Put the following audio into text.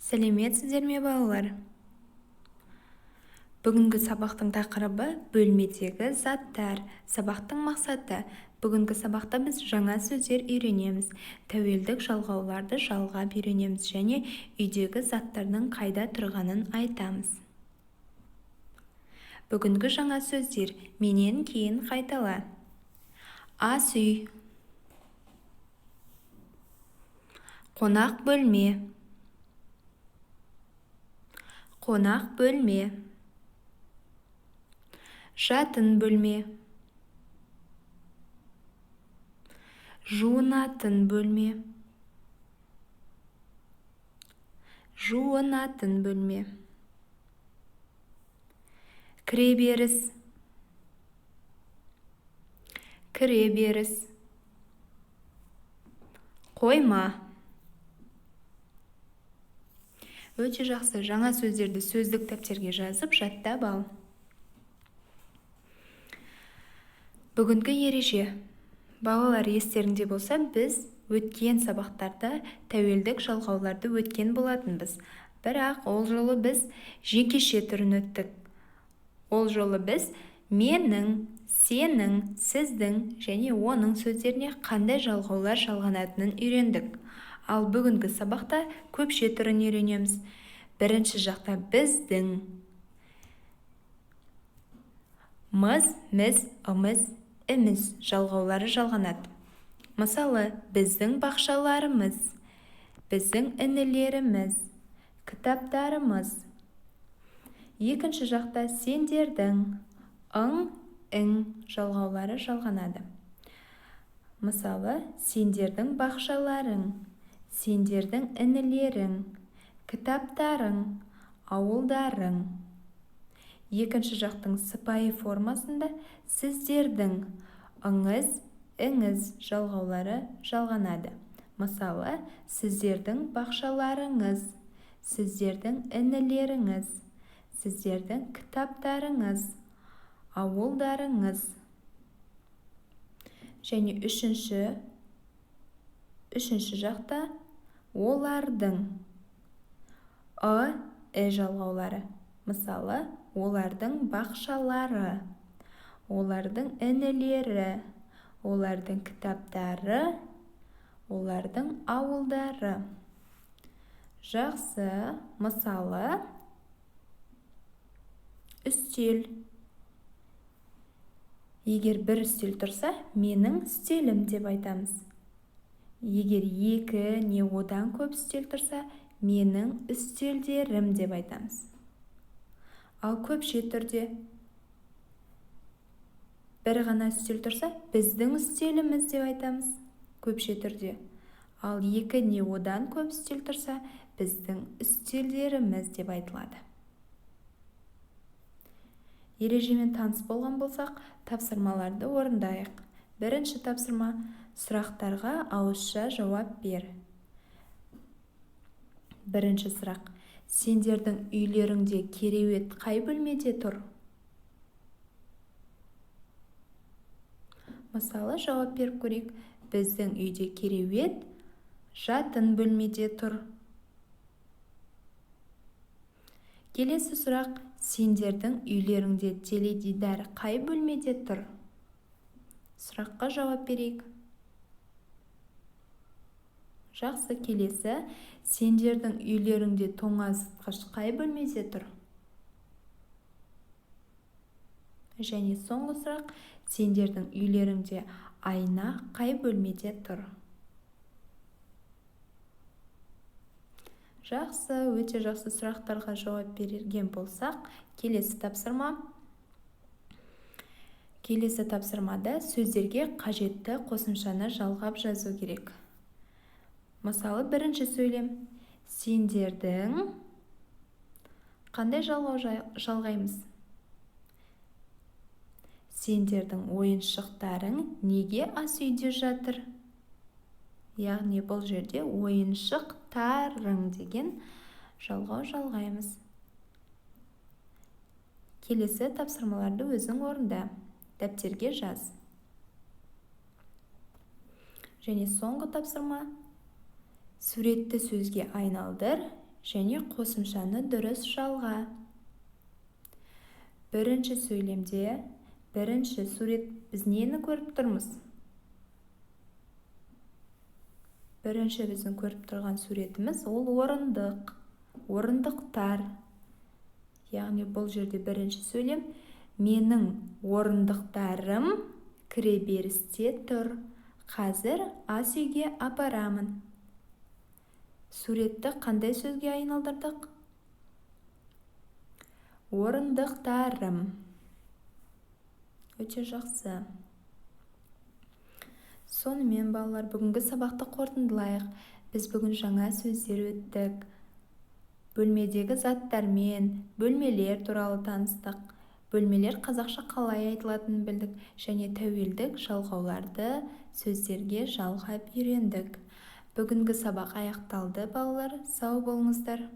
Сәлеметсіздер ме балалар? Бүгінгі сабақтың тақырыбы бөлмедегі заттар. Сабақтың мақсаты: бүгінгі сабақта біз жаңа сөздер үйренеміз, тәуелдік жалғауларды жалғап үйренеміз және үйдегі заттардың қайда тұрғанын айтамыз. Бүгінгі жаңа сөздер: менен кейін қайтала. Ас үй, қонақ бөлме, қонақ бөлме, жатын бөлме, жуынатын бөлме, жуынатын бөлме, кіреберіс, кіреберіс, қойма. Өте жақсы, жаңа сөздерді сөздік дәптерге жазып жаттап ал. Бүгінгі ереже. Балалар, естеріңде болса, біз өткен сабақтарда тәуелдік жалғауларды өткен болатынбыз. Бірақ ол жолы біз жекеше түрін өттік. Ол жолы біз менің, сенің, сіздің және оның сөздеріне қандай жалғаулар жалғанатынын үйрендік. Ал бүгінгі сабақта көпше түрін үйренеміз. Бірінші жақта біздің, мыз, міз, ымыз, іміз жалғаулары жалғанады. Мысалы, біздің бақшаларымыз, біздің інілеріміз, кітаптарымыз. Екінші жақта сендердің, ың, ің жалғаулары жалғанады. Мысалы, сендердің бақшаларың, сендердің інілерің, кітаптарың, ауылдарың. Екінші жақтың сыпайы формасында сіздердің, ыңыз, іңіз жалғаулары жалғанады. Мысалы, сіздердің бақшаларыңыз, сіздердің інілеріңіз, сіздердің кітаптарыңыз, ауылдарыңыз. Және үшінші жақта олардың, і жалғаулары. Мысалы, олардың бақшалары, олардың інілері, олардың кітаптары, олардың ауылдары. Жақсы, мысалы, үстел. Егер бір үстел тұрса, менің үстелім деп айтамыз. Егер екі не одан көп үстел тұрса, менің үстелдерім деп айтамыз. Ал көпше түрде бір ғана үстел тұрса, біздің үстеліміз деп айтамыз. Көпше түрде. Ал екі не одан көп үстел тұрса, біздің үстелдеріміз деп айтылады. Ережемен таныс болған болсақ, тапсырмаларды орындайық. Бірінші тапсырма: сұрақтарға ауызша жауап бер. Бірінші сұрақ: сендердің үйлеріңде кереует қай бөлмеде тұр? Мысалы, жауап беріп көрейік. Біздің үйде кереует жатын бөлмеде тұр. Келесі сұрақ: сендердің үйлеріңде теледидар қай бөлмеде тұр? Сұраққа жауап берейік. Жақсы, келесі: сендердің үйлеріңде тоңазытқыш қай бөлмеде тұр? Және соңғы сұрақ: сендердің үйлеріңде айна қай бөлмеде тұр? Жақсы, өте жақсы сұрақтарға жауап берген болсақ, келесі тапсырмада сөздерге қажетті қосымшаны жалғап жазу керек. Мысалы, бірінші сөйлем: сендердің қандай жалғау жалғаймыз? Сендердің ойыншықтарың неге ас үйде жатыр? Яғни бұл жерде ойыншықтарың деген жалғау жалғаймыз. Келесі тапсырмаларды өзің орында, дәптерге жаз. Және соңғы тапсырма: суретті сөзге айналдыр және қосымшаны дұрыс жалға. Бірінші сөйлемде бірінші сурет, біз нені көріп тұрмыз? Бірінші біздің көріп тұрған суретіміз ол орындық, орындықтар. Яғни бұл жерде бірінші сөйлем: менің орындықтарым кіреберісте тұр. Қазір ас үйге апарамын. Суретті қандай сөзге айналдырдық? Орындықтарым. Өте жақсы. Сонымен, балалар, бүгінгі сабақты қорытындылайық. Біз бүгін жаңа сөздер өттік. Бөлмедегі заттармен бөлмелер туралы таныстық. Бөлмелер қазақша қалай айтылатынын білдік, және тәуелдік жалғауларды сөздерге жалғап үйрендік. Бүгінгі сабақ аяқталды, балалар. Сау болыңыздар.